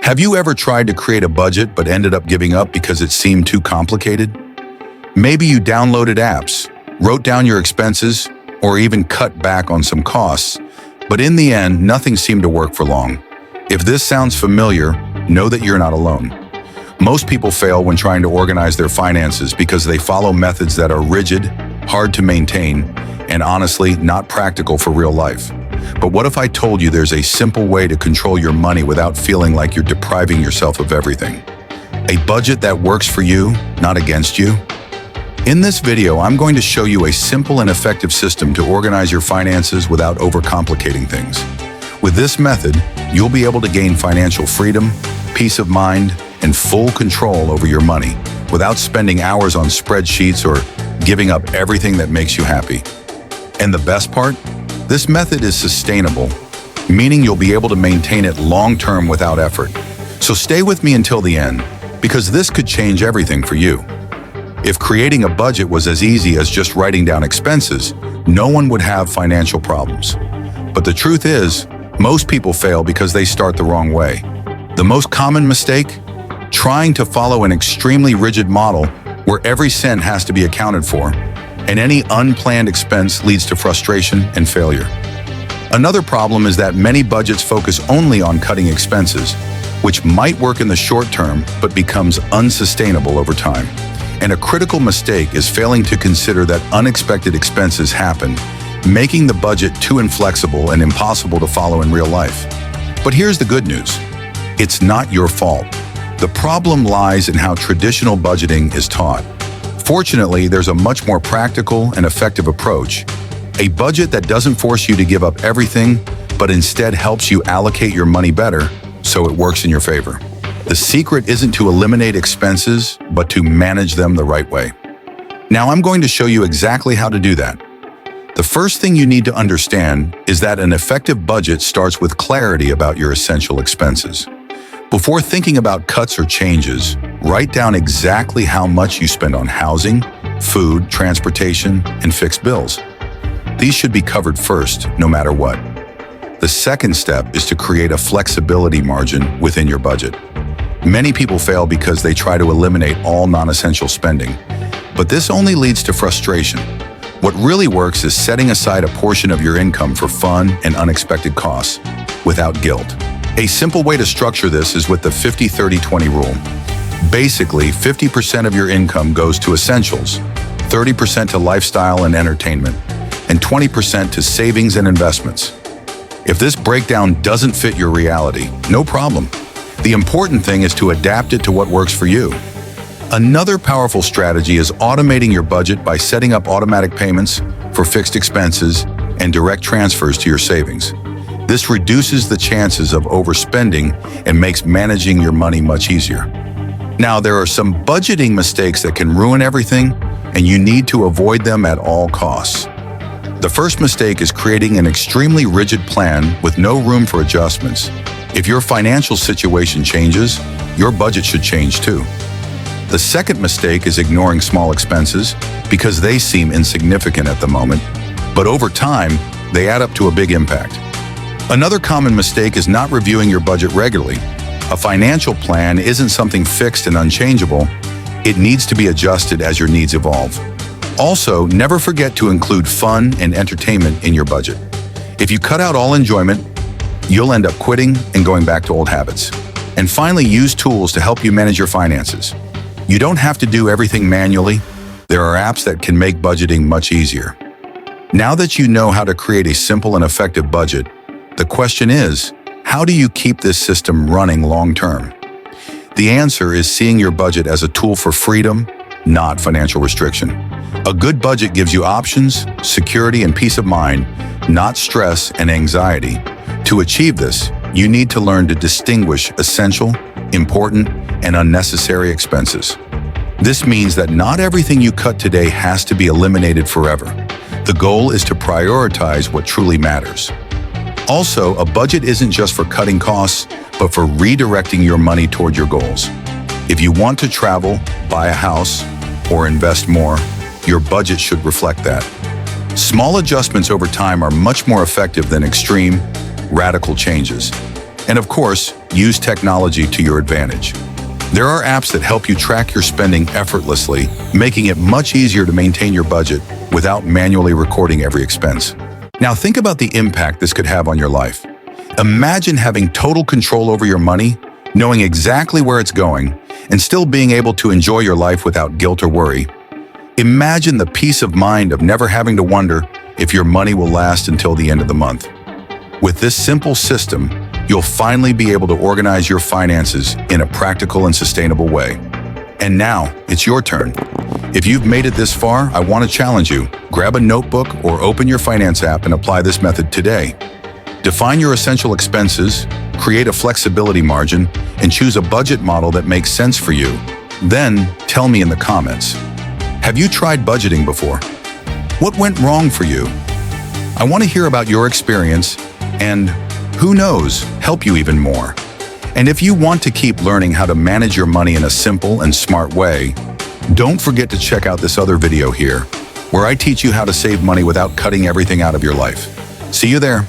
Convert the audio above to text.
Have you ever tried to create a budget but ended up giving up because it seemed too complicated? Maybe you downloaded apps, wrote down your expenses, or even cut back on some costs, but in the end, nothing seemed to work for long. If this sounds familiar, know that you're not alone. Most people fail when trying to organize their finances because they follow methods that are rigid, hard to maintain, and honestly, not practical for real life. But what if I told you there's a simple way to control your money without feeling like you're depriving yourself of everything? A budget that works for you, not against you? In this video, I'm going to show you a simple and effective system to organize your finances without overcomplicating things. With this method, you'll be able to gain financial freedom, peace of mind, and full control over your money without spending hours on spreadsheets or giving up everything that makes you happy. And the best part? This method is sustainable, meaning you'll be able to maintain it long-term without effort. So stay with me until the end, because this could change everything for you. If creating a budget was as easy as just writing down expenses, no one would have financial problems. But the truth is, most people fail because they start the wrong way. The most common mistake? Trying to follow an extremely rigid model where every cent has to be accounted for, and any unplanned expense leads to frustration and failure. Another problem is that many budgets focus only on cutting expenses, which might work in the short term but becomes unsustainable over time. And a critical mistake is failing to consider that unexpected expenses happen, making the budget too inflexible and impossible to follow in real life. But here's the good news. It's not your fault. The problem lies in how traditional budgeting is taught. Fortunately, there's a much more practical and effective approach. A budget that doesn't force you to give up everything, but instead helps you allocate your money better so it works in your favor. The secret isn't to eliminate expenses, but to manage them the right way. Now I'm going to show you exactly how to do that. The first thing you need to understand is that an effective budget starts with clarity about your essential expenses. Before thinking about cuts or changes, write down exactly how much you spend on housing, food, transportation, and fixed bills. These should be covered first, no matter what. The second step is to create a flexibility margin within your budget. Many people fail because they try to eliminate all non-essential spending, but this only leads to frustration. What really works is setting aside a portion of your income for fun and unexpected costs, without guilt. A simple way to structure this is with the 50-30-20 rule. Basically, 50% of your income goes to essentials, 30% to lifestyle and entertainment, and 20% to savings and investments. If this breakdown doesn't fit your reality, no problem. The important thing is to adapt it to what works for you. Another powerful strategy is automating your budget by setting up automatic payments for fixed expenses and direct transfers to your savings. This reduces the chances of overspending and makes managing your money much easier. Now, there are some budgeting mistakes that can ruin everything, and you need to avoid them at all costs. The first mistake is creating an extremely rigid plan with no room for adjustments. If your financial situation changes, your budget should change too. The second mistake is ignoring small expenses because they seem insignificant at the moment, but over time, they add up to a big impact. Another common mistake is not reviewing your budget regularly. A financial plan isn't something fixed and unchangeable. It needs to be adjusted as your needs evolve. Also, never forget to include fun and entertainment in your budget. If you cut out all enjoyment, you'll end up quitting and going back to old habits. And finally, use tools to help you manage your finances. You don't have to do everything manually. There are apps that can make budgeting much easier. Now that you know how to create a simple and effective budget, the question is, how do you keep this system running long-term? The answer is seeing your budget as a tool for freedom, not financial restriction. A good budget gives you options, security, and peace of mind, not stress and anxiety. To achieve this, you need to learn to distinguish essential, important, and unnecessary expenses. This means that not everything you cut today has to be eliminated forever. The goal is to prioritize what truly matters. Also, a budget isn't just for cutting costs, but for redirecting your money toward your goals. If you want to travel, buy a house, or invest more, your budget should reflect that. Small adjustments over time are much more effective than extreme, radical changes. And of course, use technology to your advantage. There are apps that help you track your spending effortlessly, making it much easier to maintain your budget without manually recording every expense. Now think about the impact this could have on your life. Imagine having total control over your money, knowing exactly where it's going, and still being able to enjoy your life without guilt or worry. Imagine the peace of mind of never having to wonder if your money will last until the end of the month. With this simple system, you'll finally be able to organize your finances in a practical and sustainable way. And now, it's your turn. If you've made it this far, I want to challenge you. Grab a notebook or open your finance app and apply this method today. Define your essential expenses, create a flexibility margin, and choose a budget model that makes sense for you. Then, tell me in the comments. Have you tried budgeting before? What went wrong for you? I want to hear about your experience and, who knows, help you even more. And if you want to keep learning how to manage your money in a simple and smart way, don't forget to check out this other video here, where I teach you how to save money without cutting everything out of your life. See you there.